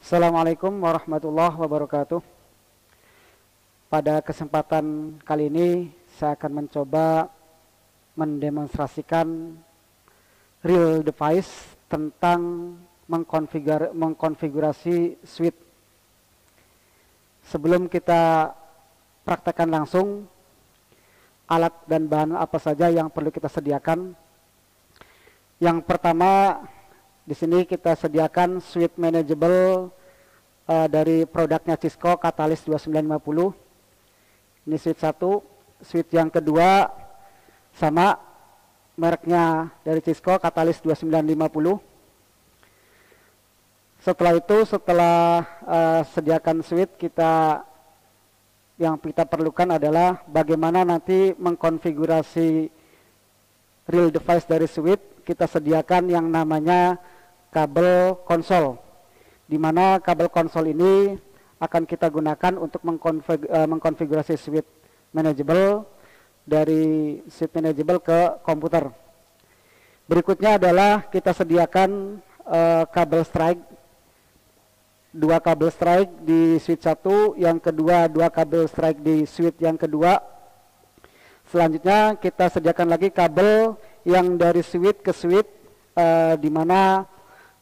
Assalamualaikum warahmatullahi wabarakatuh. Pada kesempatan kali ini saya akan mencoba mendemonstrasikan real device tentang mengkonfigurasi switch. Sebelum kita praktekkan langsung alat dan bahan apa saja yang perlu kita sediakan. Yang pertama, di sini kita sediakan switch manageable dari produknya Cisco Catalyst 2950. Ini switch 1. Switch yang kedua sama mereknya dari Cisco Catalyst 2950. Setelah itu, setelah sediakan switch, yang kita perlukan adalah bagaimana nanti mengkonfigurasi real device dari switch. Kita sediakan yang namanya kabel konsol, di mana kabel konsol ini akan kita gunakan untuk mengkonfigurasi switch manageable dari switch manageable ke komputer. Berikutnya adalah kita sediakan kabel strike, 2 kabel strike di switch 1, yang kedua 2 kabel strike di switch yang kedua. Selanjutnya kita sediakan lagi kabel yang dari switch ke switch, di mana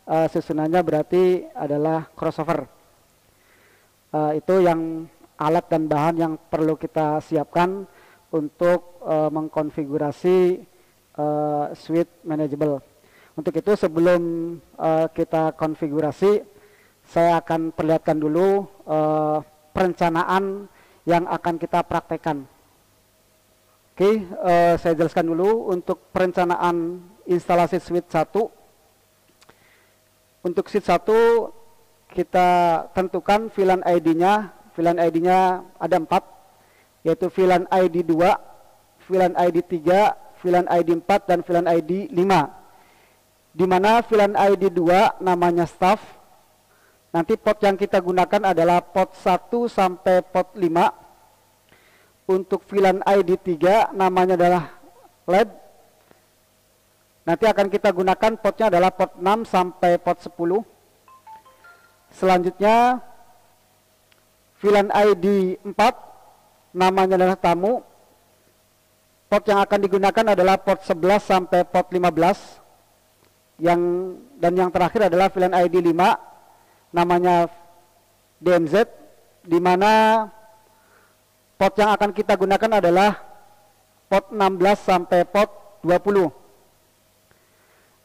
susunannya berarti adalah crossover. Itu yang alat dan bahan yang perlu kita siapkan untuk mengkonfigurasi switch manageable. Untuk itu sebelum kita konfigurasi, saya akan perlihatkan dulu perencanaan yang akan kita praktekkan. Oke, saya jelaskan dulu untuk perencanaan instalasi switch 1. Untuk switch 1 kita tentukan VLAN ID-nya. VLAN ID-nya ada 4, yaitu VLAN ID 2, VLAN ID 3, VLAN ID 4, dan VLAN ID 5. Di mana VLAN ID 2 namanya staff. Nanti port yang kita gunakan adalah port 1 sampai port 5. Untuk VLAN ID 3 namanya adalah lab. Nanti akan kita gunakan portnya adalah port 6 sampai port 10. Selanjutnya VLAN ID 4 namanya adalah tamu. Port yang akan digunakan adalah port 11 sampai port 15. Dan yang terakhir adalah VLAN ID 5 namanya DMZ, di mana port yang akan kita gunakan adalah port 16 sampai port 20.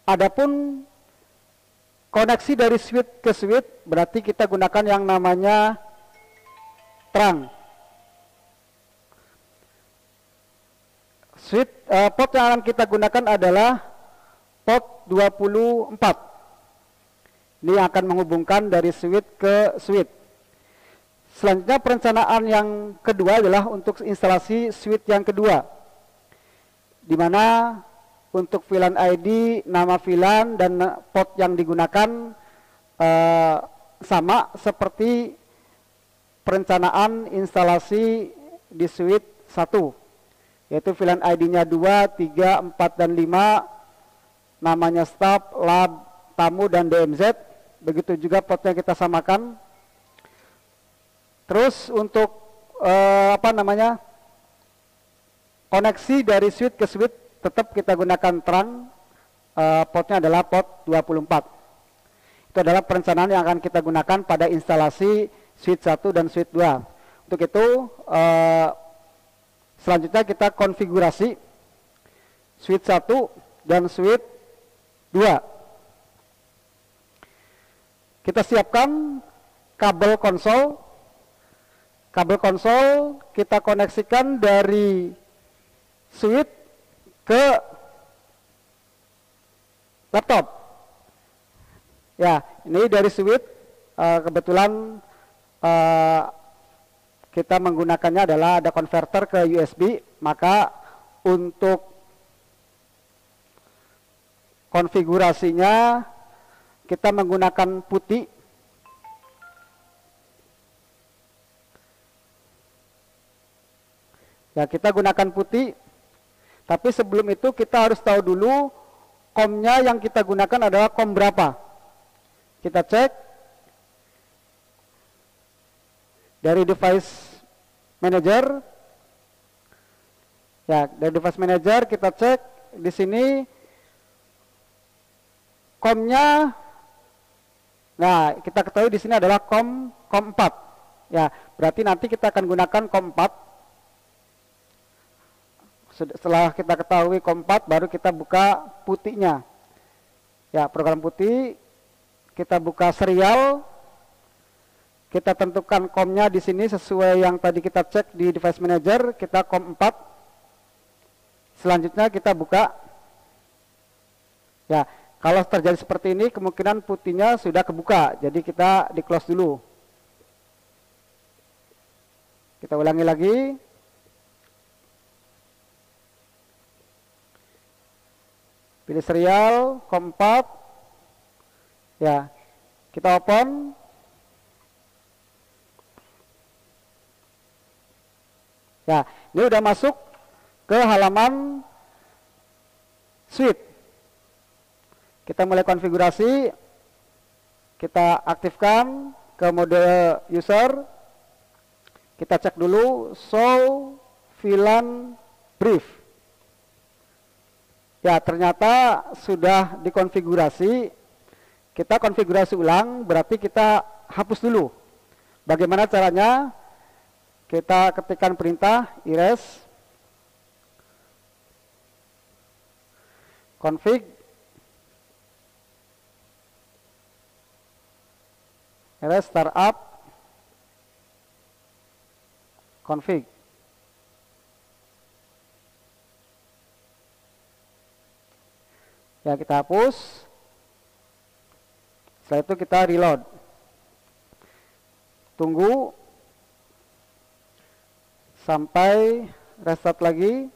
Adapun koneksi dari switch ke switch berarti kita gunakan yang namanya trunk. Switch port yang akan kita gunakan adalah port 24. Ini akan menghubungkan dari switch ke switch. Selanjutnya perencanaan yang kedua adalah untuk instalasi switch yang kedua, di mana untuk VLAN ID, nama VLAN, dan port yang digunakan sama seperti perencanaan instalasi di switch 1, yaitu VLAN ID-nya 2, 3, 4, dan 5, namanya staff, lab, tamu, dan DMZ. Begitu juga portnya kita samakan. Terus untuk koneksi dari switch ke switch tetap kita gunakan trunk, portnya adalah port 24. Itu adalah perencanaan yang akan kita gunakan pada instalasi switch 1 dan switch 2. Untuk itu selanjutnya kita konfigurasi switch 1 dan switch 2. Kita siapkan kabel konsol. Kabel konsol kita koneksikan dari switch ke laptop. Ya, ini dari switch kebetulan kita menggunakannya adalah ada konverter ke USB, maka untuk konfigurasinya kita menggunakan putih. Ya, kita gunakan putih. Tapi sebelum itu kita harus tahu dulu COM-nya yang kita gunakan adalah COM berapa. Kita cek Dari device manager, ya dari device manager kita cek di sini COM-nya. Nah, kita ketahui di sini adalah COM 4. Ya, berarti nanti kita akan gunakan COM 4. Setelah kita ketahui COM 4, baru kita buka putihnya. Ya, program putih, kita buka serial, kita tentukan COM-nya di sini sesuai yang tadi kita cek di device manager, kita COM 4. Selanjutnya kita buka. Ya, kalau terjadi seperti ini, kemungkinan putihnya sudah kebuka, jadi kita di close dulu. Kita ulangi lagi. Pilih serial, COM 4. Ya, kita open. Ya, ini udah masuk ke halaman suite. Kita mulai konfigurasi, kita aktifkan ke mode user, kita cek dulu show VLAN brief. Ya, ternyata sudah dikonfigurasi. Kita konfigurasi ulang, berarti kita hapus dulu. Bagaimana caranya? Kita ketikkan perintah erase config erase startup config. Ya, kita hapus. Setelah itu kita reload. Tunggu sampai restart lagi.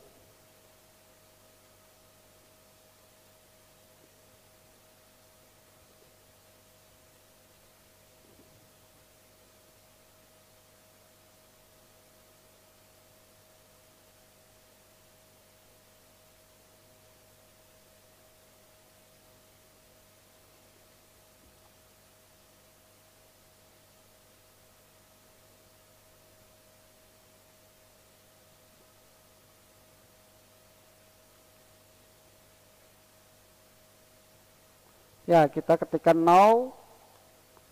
Ya, kita ketikkan now,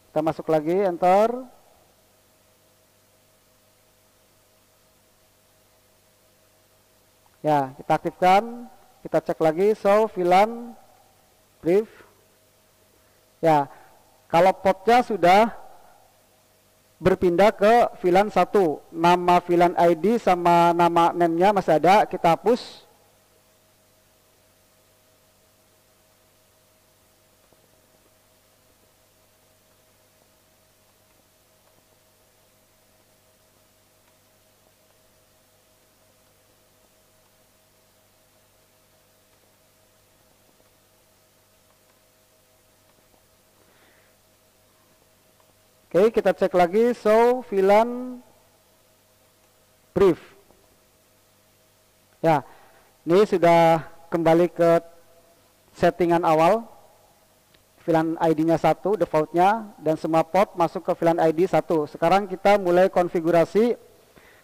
kita masuk lagi, enter. Ya, kita aktifkan, kita cek lagi, show VLAN brief. Ya, kalau portnya sudah berpindah ke VLAN 1, nama VLAN ID sama nama name-nya masih ada, kita hapus. Oke, kita cek lagi show VLAN brief. Ya, ini sudah kembali ke settingan awal. VLAN ID-nya 1, defaultnya, dan semua port masuk ke VLAN ID 1. Sekarang kita mulai konfigurasi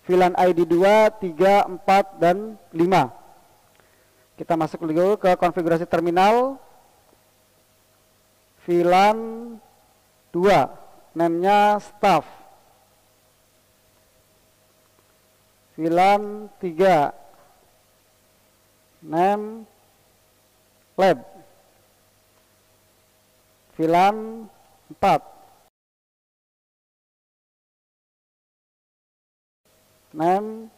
VLAN ID 2, 3, 4, dan 5. Kita masuk dulu ke konfigurasi terminal. VLAN 2. Name-nya staff. VLAN 3. Name lab. VLAN 4. Name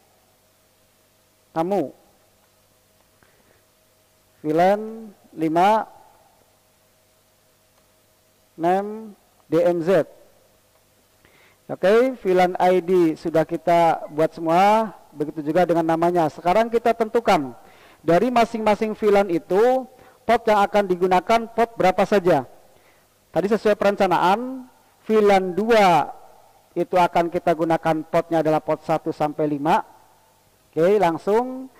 tamu. VLAN 5. Name DMZ. Oke, VLAN ID sudah kita buat semua, begitu juga dengan namanya. Sekarang kita tentukan dari masing-masing VLAN itu port yang akan digunakan port berapa saja. Tadi sesuai perencanaan, VLAN 2 itu akan kita gunakan portnya adalah port 1 sampai 5. Oke, langsung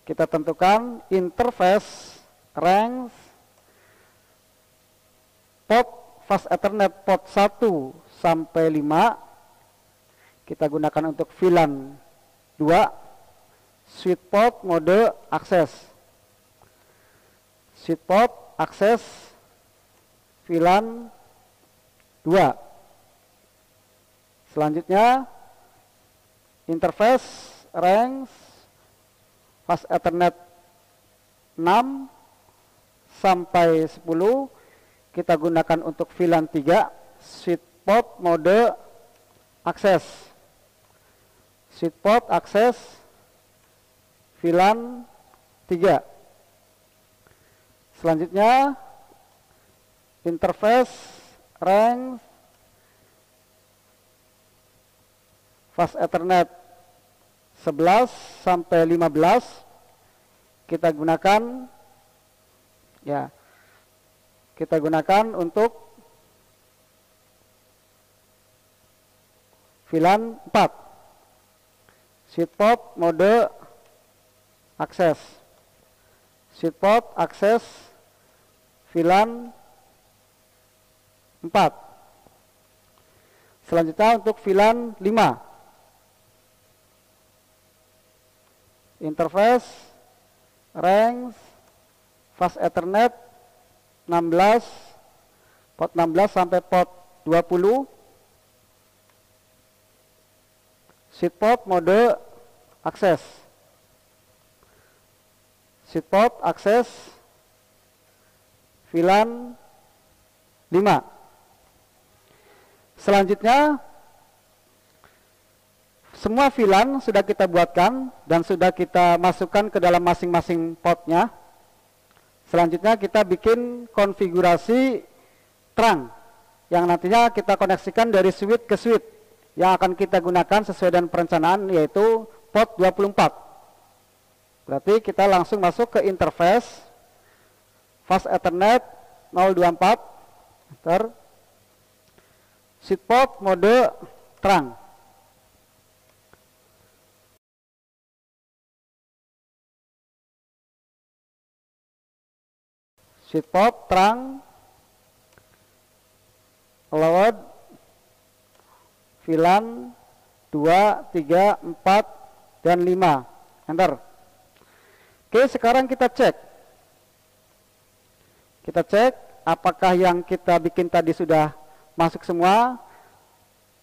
kita tentukan interface range port fast Ethernet port 1 sampai 5. kita gunakan untuk VLAN 2, switch port mode akses. Switch port akses VLAN 2. Selanjutnya interface range fast Ethernet 6 sampai 10 kita gunakan untuk VLAN 3, switch port mode akses. Switch port akses VLAN 3. Selanjutnya interface range fast Ethernet 11 sampai 15 kita gunakan untuk VLAN 4. Switch port mode akses. Switch port akses VLAN 4. Selanjutnya untuk VLAN 5. Interface range fast Ethernet 16, port 16 sampai port 20. Switch port mode akses. Switch port akses VLAN 5. Selanjutnya semua VLAN sudah kita buatkan dan sudah kita masukkan ke dalam masing-masing portnya. Selanjutnya kita bikin konfigurasi terang yang nantinya kita koneksikan dari switch ke switch yang akan kita gunakan sesuai dengan perencanaan, yaitu port 24. Berarti kita langsung masuk ke interface fast Ethernet 024 enter switch port mode terang. Switch port terang allowed VLAN 2, 3, 4, dan 5. Enter. Oke, sekarang kita cek. Kita cek apakah yang kita bikin tadi sudah masuk semua.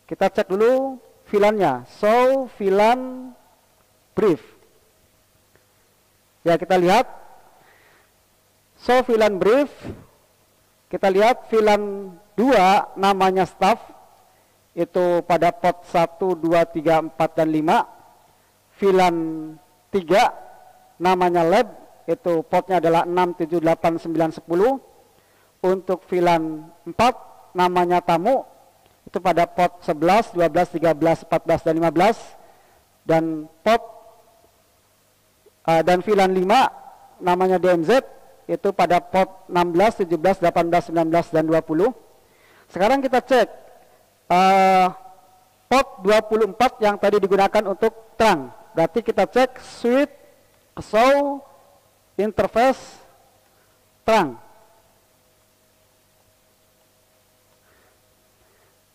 Kita cek dulu VLAN-nya. Show VLAN brief. Ya, kita lihat. Show VLAN brief. Kita lihat VLAN 2 namanya staff. Itu pada port 1, 2, 3, 4, dan 5. VLAN 3 namanya lab, itu portnya adalah 6, 7, 8, 9, 10. Untuk VLAN 4 namanya tamu, itu pada port 11, 12, 13, 14, dan 15. Dan VLAN 5 namanya DMZ, itu pada port 16, 17, 18, 19, dan 20. Sekarang kita cek port 24 yang tadi digunakan untuk terang. Berarti kita cek switch show interface terang.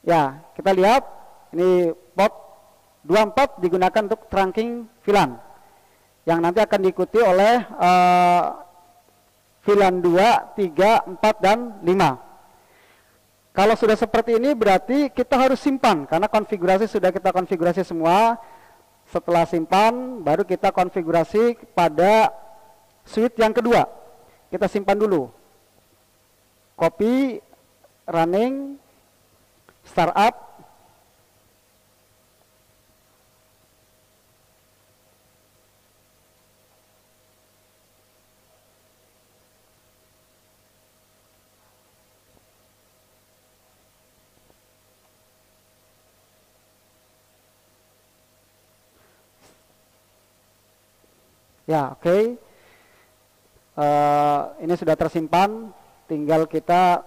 Ya, kita lihat ini port 24 digunakan untuk trunking VLAN yang nanti akan diikuti oleh VLAN 2, 3, 4, dan 5. Kalau sudah seperti ini berarti kita harus simpan, karena konfigurasi sudah kita konfigurasi semua. Setelah simpan baru kita konfigurasi pada switch yang kedua. Kita simpan dulu. Copy, running, startup. Ya, oke. Ini sudah tersimpan, tinggal kita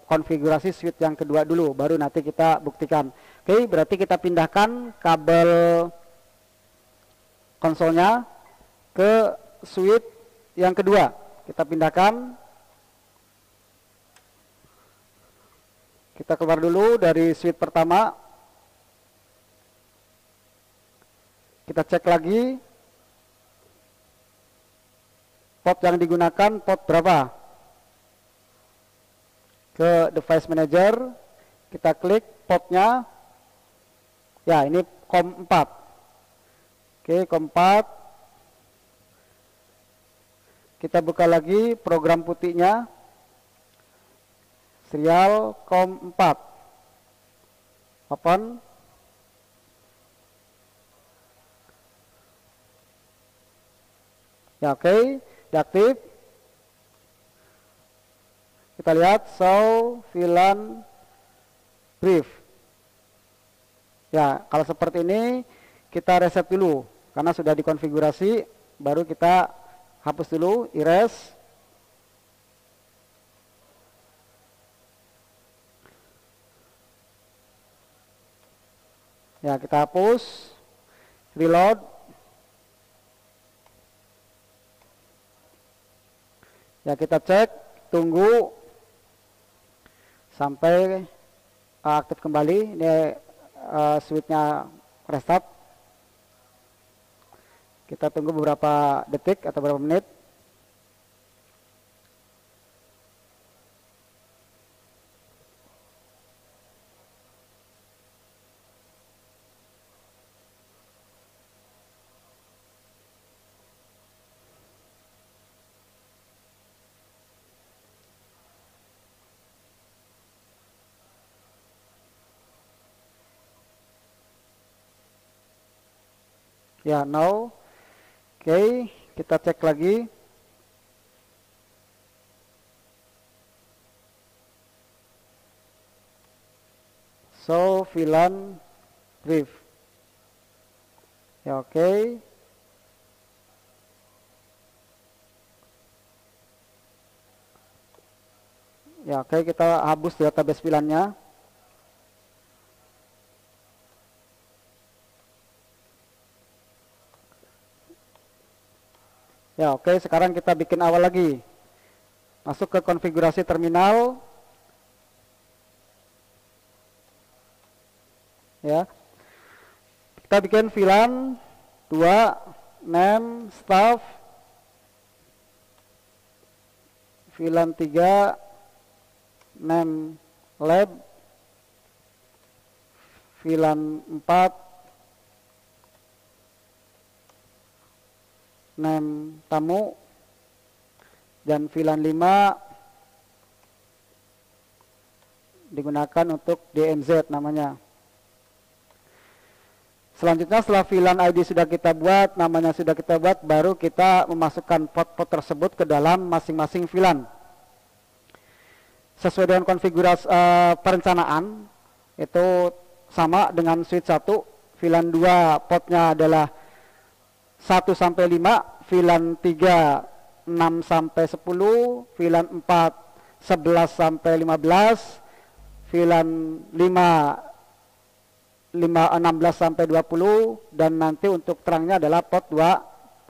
konfigurasi switch yang kedua dulu, baru nanti kita buktikan. Oke, berarti kita pindahkan kabel konsolnya ke switch yang kedua. Kita pindahkan. Kita keluar dulu dari switch pertama. Kita cek lagi port yang digunakan, port berapa. Ke device manager, kita klik portnya. Ya, ini COM 4. Oke, COM 4. Kita buka lagi program putihnya. Serial COM 4. Open. Ya, oke, diaktif. Kita lihat show VLAN brief. Ya, kalau seperti ini kita reset dulu karena sudah dikonfigurasi, baru kita hapus dulu, erase. Ya, kita hapus, reload. Ya, kita cek, tunggu sampai aktif kembali. Ini switch-nya restart. Kita tunggu beberapa detik atau beberapa menit. Ya, now. Oke, kita cek lagi. So, VLAN brief. Ya, oke. Ya, oke, kita hapus database VLAN-nya. Ya, oke, sekarang kita bikin awal lagi. Masuk ke konfigurasi terminal. Ya. Kita bikin VLAN 2, name, staff. VLAN 3, name, lab. VLAN 4, name tamu, dan VLAN 5 digunakan untuk DMZ namanya. Selanjutnya setelah VLAN ID sudah kita buat, namanya sudah kita buat, baru kita memasukkan port-port tersebut ke dalam masing-masing VLAN. Sesuai dengan konfigurasi perencanaan, itu sama dengan switch 1, VLAN 2 portnya adalah 1 sampai 5, VLAN 3 6 sampai 10, VLAN 4 11 sampai 15, VLAN 5 16 sampai 20, dan nanti untuk terangnya adalah port 24.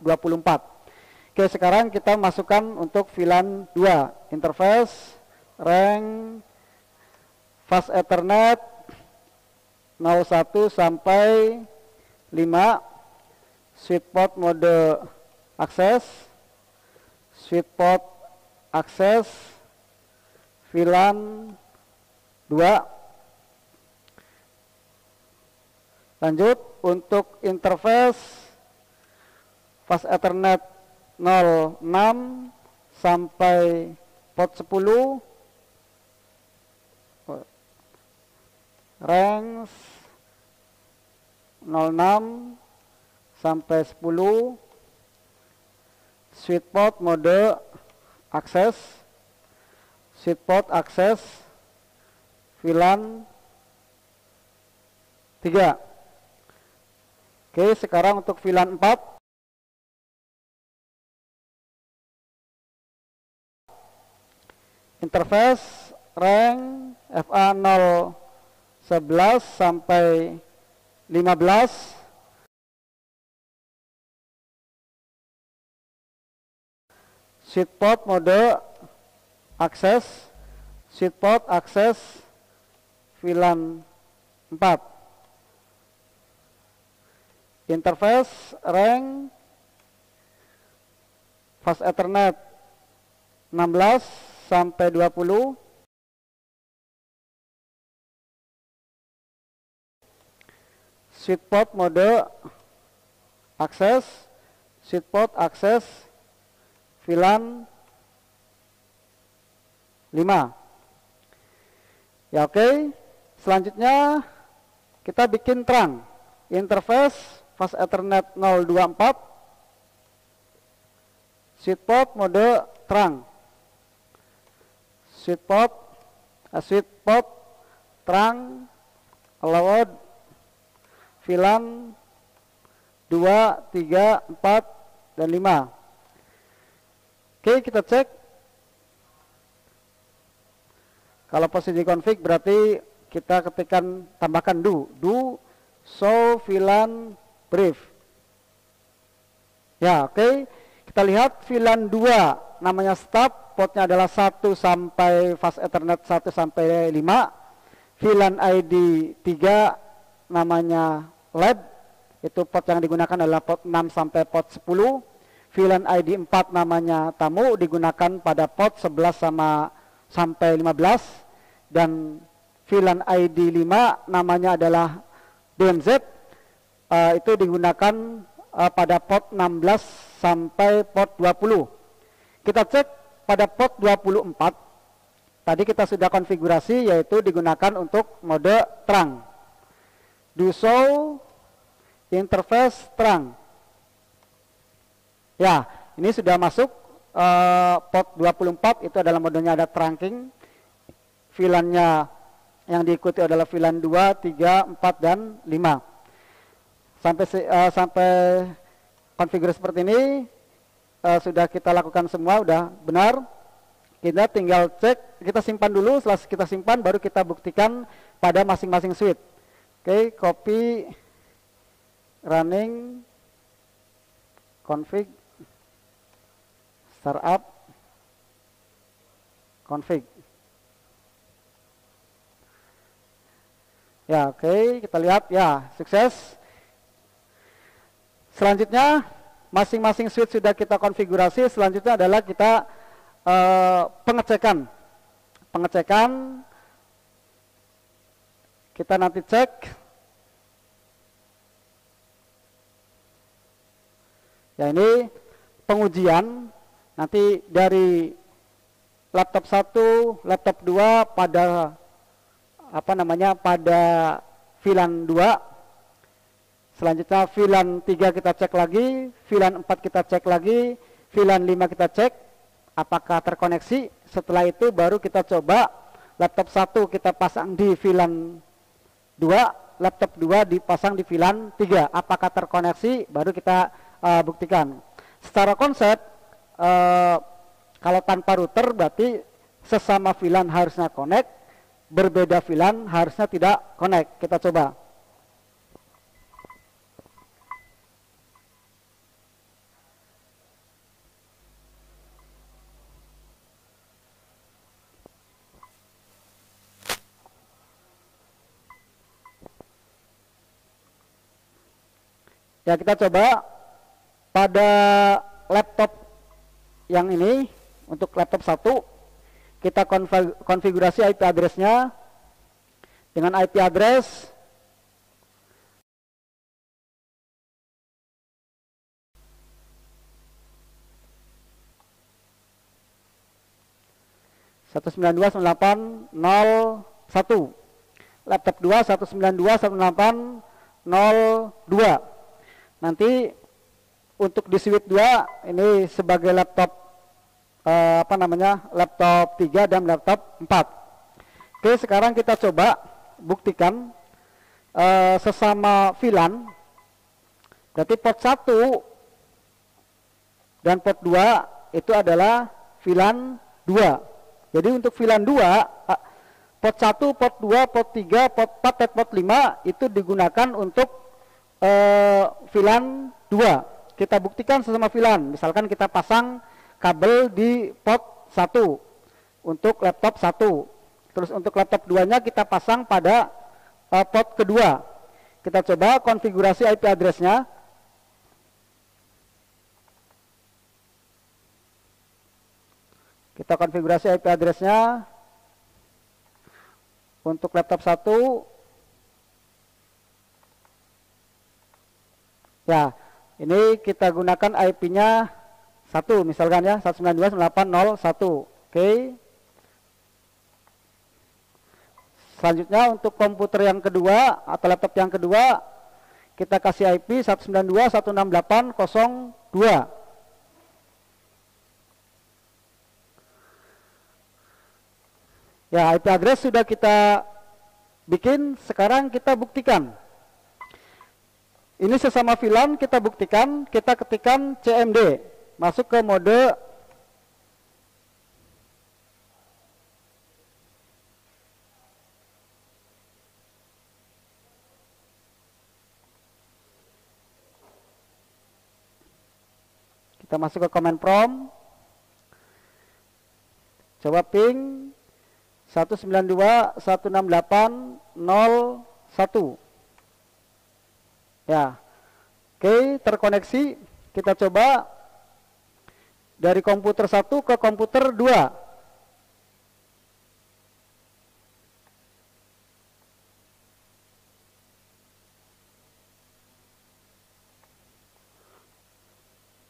Oke, sekarang kita masukkan untuk VLAN 2, interface, rank, fast Ethernet 01 sampai 5, sweet port mode akses, sweet port akses, VLAN 2. Lanjut, untuk interface fast Ethernet 06 sampai port 10, range 06 sampai 10, sweet port mode akses, sweet port akses, VLAN 3. Oke, sekarang untuk VLAN 4. Interface rank FA 011 sampai 15, sweet port mode akses, sweet port akses, VLAN 4. interface rank fast Ethernet 16 sampai 20. Sweet port mode akses, sweet port akses VLAN 5. Ya oke. Selanjutnya kita bikin terang. Interface fast Ethernet 024. Sweet port mode terang. Sweet port terang allowed VLAN 2, 3, 4, dan 5. Oke, kita cek. Kalau posisi config berarti kita ketikkan tambahkan do show VLAN brief. Ya, oke. Kita lihat VLAN 2 namanya start, portnya adalah 1 sampai fast Ethernet 1 sampai 5. VLAN ID 3 namanya lab, itu port yang digunakan adalah port 6 sampai port 10. VLAN ID 4 namanya tamu, digunakan pada port 11 sampai 15. Dan VLAN ID 5 namanya adalah DMZ, itu digunakan pada port 16 sampai port 20. Kita cek pada port 24. Tadi kita sudah konfigurasi, yaitu digunakan untuk mode terang. Do show interface terang. Ya, ini sudah masuk port 24, itu adalah modenya ada trunking. VLAN-nya yang diikuti adalah VLAN 2, 3, 4, dan 5. Sampai konfigurasi seperti ini sudah kita lakukan semua, sudah benar. Kita tinggal cek, kita simpan dulu, setelah kita simpan baru kita buktikan pada masing-masing switch. Oke, copy running config startup config. Ya, oke, kita lihat ya, sukses. Selanjutnya masing-masing switch sudah kita konfigurasi. Selanjutnya adalah kita pengecekan. Kita nanti cek. Ya, ini pengujian nanti dari laptop 1, laptop 2 pada pada VLAN 2. Selanjutnya VLAN 3 kita cek lagi, VLAN 4 kita cek lagi, VLAN 5 kita cek apakah terkoneksi. Setelah itu baru kita coba laptop 1 kita pasang di VLAN 2, laptop 2 dipasang di VLAN 3, apakah terkoneksi, baru kita buktikan. Secara konsep kalau tanpa router berarti sesama VLAN harusnya connect, berbeda VLAN harusnya tidak connect. Kita coba. Ya, kita coba pada laptop yang ini, untuk laptop 1 kita konfigurasi IP address-nya dengan IP address 192.168.01. Laptop 2 192.168.02. Nanti untuk di switch 2 ini sebagai laptop laptop 3 dan laptop 4. Oke, sekarang kita coba buktikan sesama VLAN. Berarti port 1 dan port 2 itu adalah VLAN 2. Jadi untuk VLAN 2, port 1, port 2, port 3, port 4, dan port 5 itu digunakan untuk VLAN 2. Kita buktikan sesama VLAN. Misalkan kita pasang kabel di port 1 untuk laptop 1. Terus untuk laptop 2-nya kita pasang pada port kedua. Kita coba konfigurasi IP address-nya Kita konfigurasi IP address-nya untuk laptop 1. Ya, ini kita gunakan IP-nya 1 misalkan ya, 192.168.0.1. Oke. Selanjutnya untuk komputer yang kedua atau laptop yang kedua, kita kasih IP 192.168.0.2. Ya, IP address sudah kita bikin, sekarang kita buktikan. Ini sesama VLAN kita buktikan, kita ketikkan CMD, masuk ke mode kita masuk ke command prompt, coba ping 192.168.0.1. Ya, oke, terkoneksi. Kita coba dari komputer 1 ke komputer 2.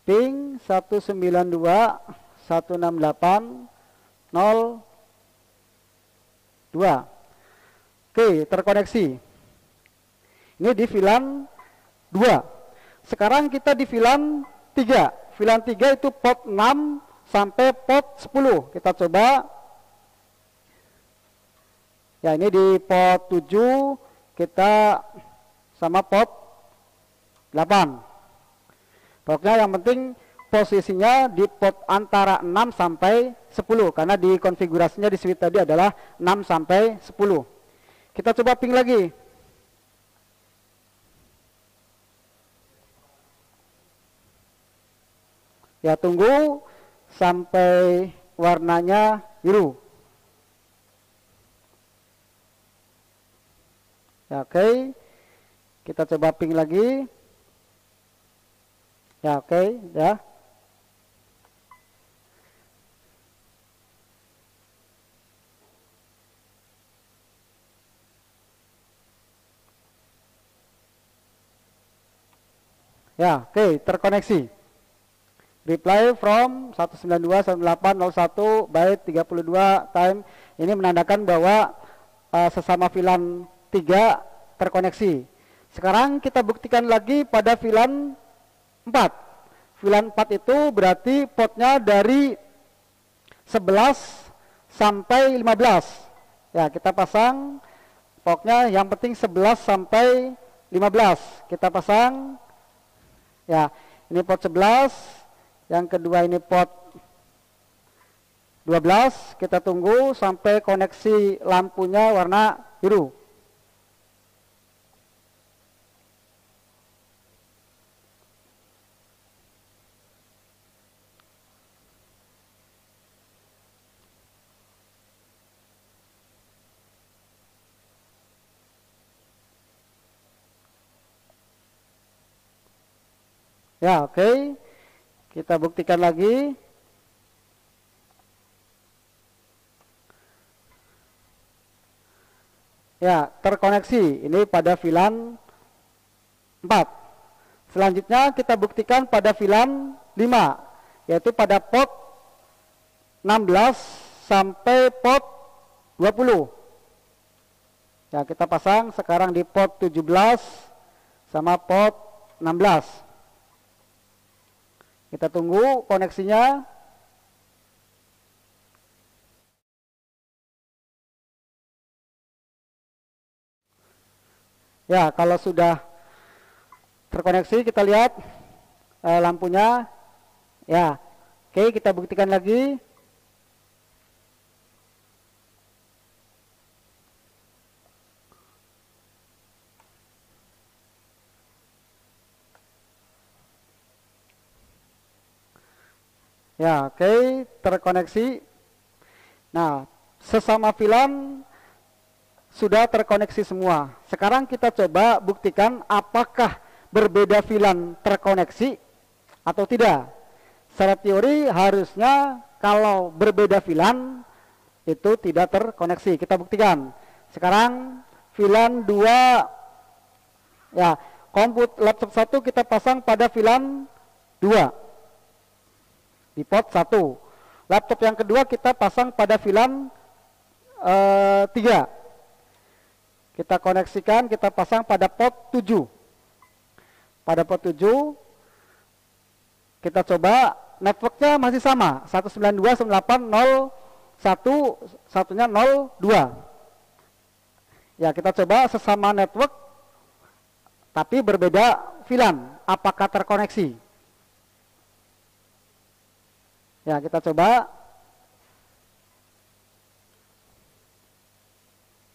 Ping 192.168.0.2. Oke, terkoneksi. Ini di VLAN 2. Sekarang kita di VLAN 3. VLAN 3 itu port 6 sampai port 10. Kita coba. Ya, ini di port 7 kita sama port 8. Pokoknya yang penting posisinya di port antara 6 sampai 10 karena di konfigurasinya di switch tadi adalah 6 sampai 10. Kita coba ping lagi. Ya, tunggu sampai warnanya biru. Ya, oke. Kita coba ping lagi. Ya, oke, ya. Ya, oke, terkoneksi. Reply from 192.168.0.1 byte 32 time. Ini menandakan bahwa sesama VLAN 3 terkoneksi. Sekarang kita buktikan lagi pada VLAN 4. VLAN 4 itu berarti portnya dari 11 sampai 15. Ya, kita pasang portnya yang penting 11 sampai 15. Kita pasang. Ya, ini port 11, yang kedua ini port 12, kita tunggu sampai koneksi lampunya warna biru. Ya, oke. Kita buktikan lagi. Ya, terkoneksi. Ini pada VLAN 4. Selanjutnya kita buktikan pada VLAN 5, yaitu pada port 16 sampai port 20. Ya, kita pasang sekarang di port 17 sama port 16. Kita tunggu koneksinya. Ya, kalau sudah terkoneksi kita lihat lampunya. Ya, oke, kita buktikan lagi. Ya, oke, terkoneksi. Nah, sesama VLAN sudah terkoneksi semua. Sekarang kita coba buktikan apakah berbeda VLAN terkoneksi atau tidak. Secara teori harusnya kalau berbeda VLAN itu tidak terkoneksi. Kita buktikan. Sekarang VLAN 2, ya, laptop 1 kita pasang pada VLAN 2 di port 1. Laptop yang kedua kita pasang pada VLAN 3. Kita koneksikan, kita pasang pada port 7. Pada port 7 kita coba, networknya masih sama, 192.168.0.1, satunya 0.2. Ya, kita coba sesama network tapi berbeda VLAN, apakah terkoneksi? Ya, kita coba.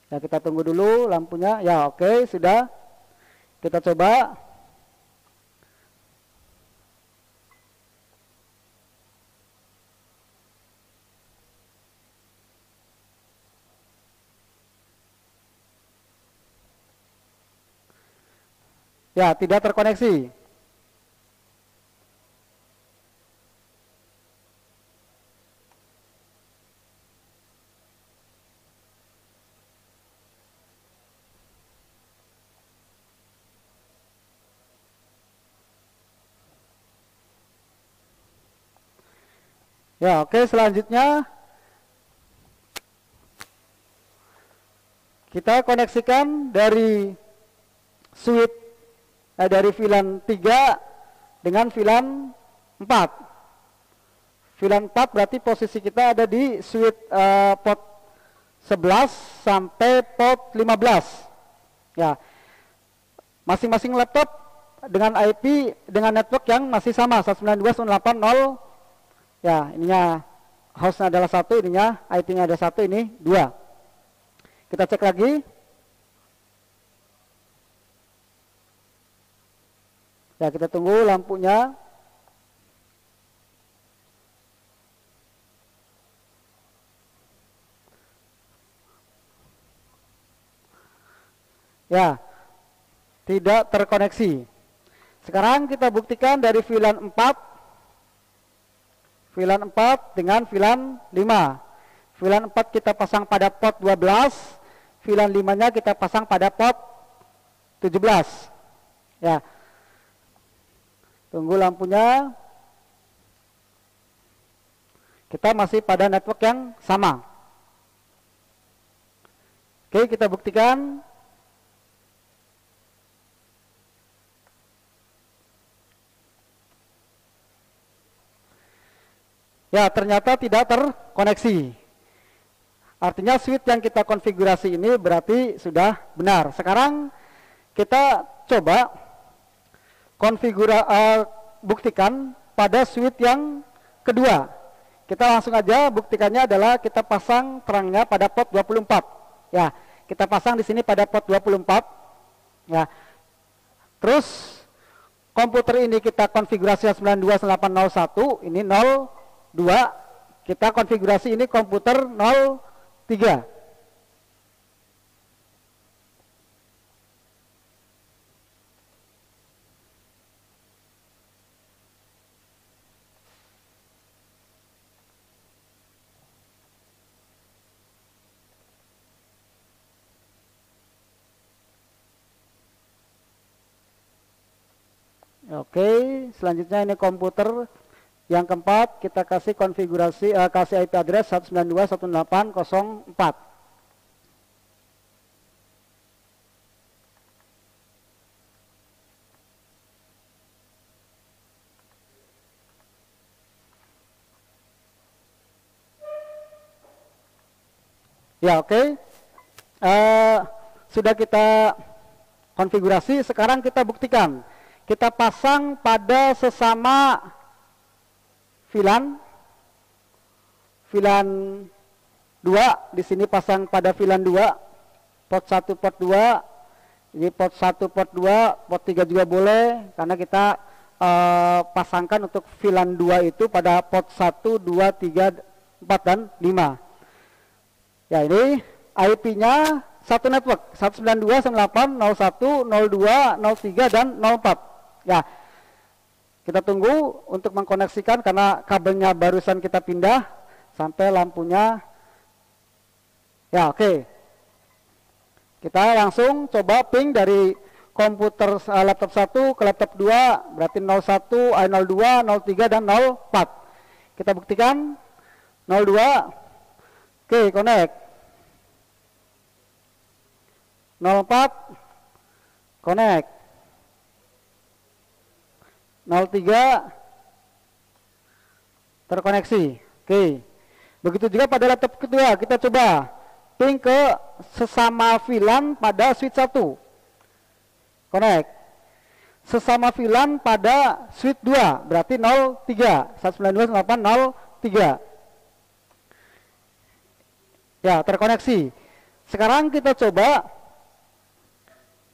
Ya, kita tunggu dulu lampunya. Ya, oke, sudah. Kita coba. Ya, tidak terkoneksi. Ya, oke, selanjutnya kita koneksikan dari switch dari VLAN 3 dengan VLAN 4. VLAN 4 berarti posisi kita ada di switch port 11 sampai port 15. Ya, masing-masing laptop dengan IP dengan network yang masih sama, 192.168.0. Ya, ininya hostnya adalah 1, ininya IP-nya ada 1, ini 2. Kita cek lagi. Ya, kita tunggu lampunya. Ya, tidak terkoneksi. Sekarang kita buktikan dari VLAN 4. VLAN 4 dengan VLAN 5. VLAN 4 kita pasang pada port 12, VLAN 5-nya kita pasang pada port 17. Ya. Tunggu lampunya. Kita masih pada network yang sama. Oke, kita buktikan. Ya, ternyata tidak terkoneksi. Artinya switch yang kita konfigurasi ini berarti sudah benar. Sekarang kita coba buktikan pada switch yang kedua. Kita langsung aja buktikannya adalah kita pasang terangnya pada port 24. Ya, kita pasang di sini pada port 24. Ya. Terus komputer ini kita konfigurasi 92.168.0.1, ini 0.2, kita konfigurasi ini komputer 0.3. Oke, selanjutnya ini komputer yang keempat, kita kasih konfigurasi, kasih IP address 192.168.0.4. Ya, oke. Sudah kita konfigurasi, sekarang kita buktikan. Kita pasang pada sesama VLAN 2, di sini pasang pada VLAN 2, port 1, port 2, ini port 1, port 2, port 3 juga boleh, karena kita pasangkan untuk VLAN 2 itu pada port 1, 2, 3, 4, dan 5. Ya, ini IP-nya satu network, 192.168.0.1, 0.2, 0.3, dan 0.4. Ya, kita tunggu untuk mengkoneksikan karena kabelnya barusan kita pindah. sampai lampunya. Ya, oke. Kita langsung coba ping dari komputer laptop 1 ke laptop 2, berarti 01, 02, 03 dan 04. Kita buktikan 02. Oke, connect. 04 connect. 03 terkoneksi. Oke. Begitu juga pada laptop kedua, kita coba ping ke sesama VLAN pada switch 1. Connect. Sesama VLAN pada switch 2, berarti 03, 192.168.0.3. Ya, terkoneksi. Sekarang kita coba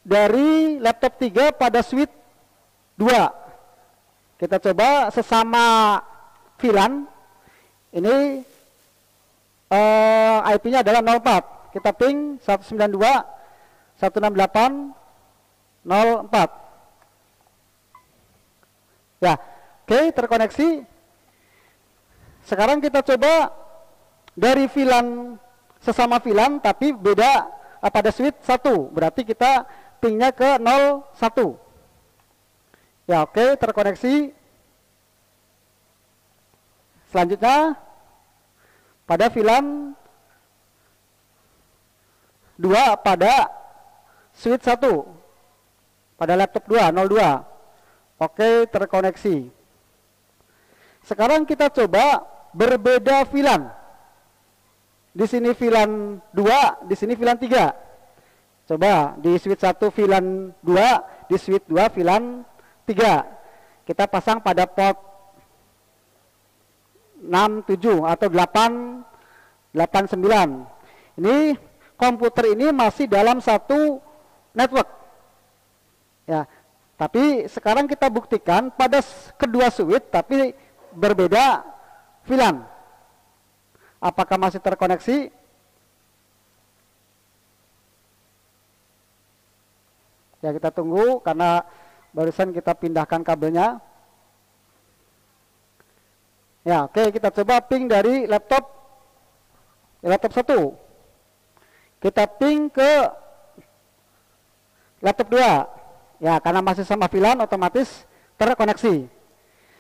dari laptop 3 pada switch 2. Kita coba sesama VLAN. Ini IP-nya adalah 04. Kita ping 192.168.0.4. Ya, oke, terkoneksi. Sekarang kita coba dari VLAN, sesama VLAN tapi beda pada switch 1. Berarti kita pingnya ke 01. Ya, oke, terkoneksi. Selanjutnya pada VLAN 2 pada switch 1 pada laptop 2 02. Oke, terkoneksi. Sekarang kita coba berbeda VLAN. Di sini VLAN 2, di sini VLAN 3. Coba di switch 1 VLAN 2, di switch 2 VLAN 3. Kita pasang pada port 67 atau 889. Ini komputer ini masih dalam satu network. Ya, tapi sekarang kita buktikan pada kedua switch tapi berbeda VLAN. Apakah masih terkoneksi? Ya, kita tunggu karena barusan kita pindahkan kabelnya. Ya, oke, kita coba ping dari laptop 1. Kita ping ke laptop 2. Ya, karena masih sama VLAN otomatis terkoneksi.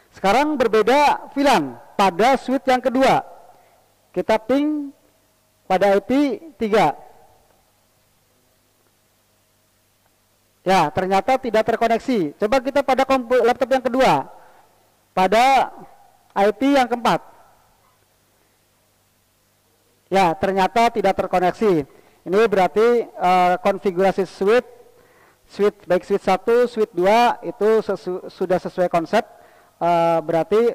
Sekarang berbeda VLAN pada switch yang kedua. Kita ping pada IP 3. Ya, ternyata tidak terkoneksi. Coba kita pada laptop yang kedua. Pada IP yang keempat. Ya, ternyata tidak terkoneksi. Ini berarti konfigurasi switch baik switch 1, switch 2 itu sudah sesuai konsep. Berarti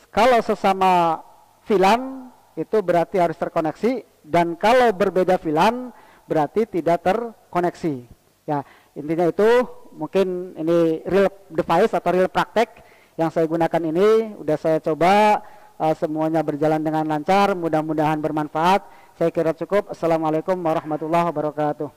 kalau sesama VLAN itu berarti harus terkoneksi, dan kalau berbeda VLAN berarti tidak terkoneksi. Ya, intinya itu mungkin ini real device atau real praktek yang saya gunakan ini. Udah saya coba, semuanya berjalan dengan lancar, mudah-mudahan bermanfaat. Saya kira cukup. Assalamualaikum warahmatullahi wabarakatuh.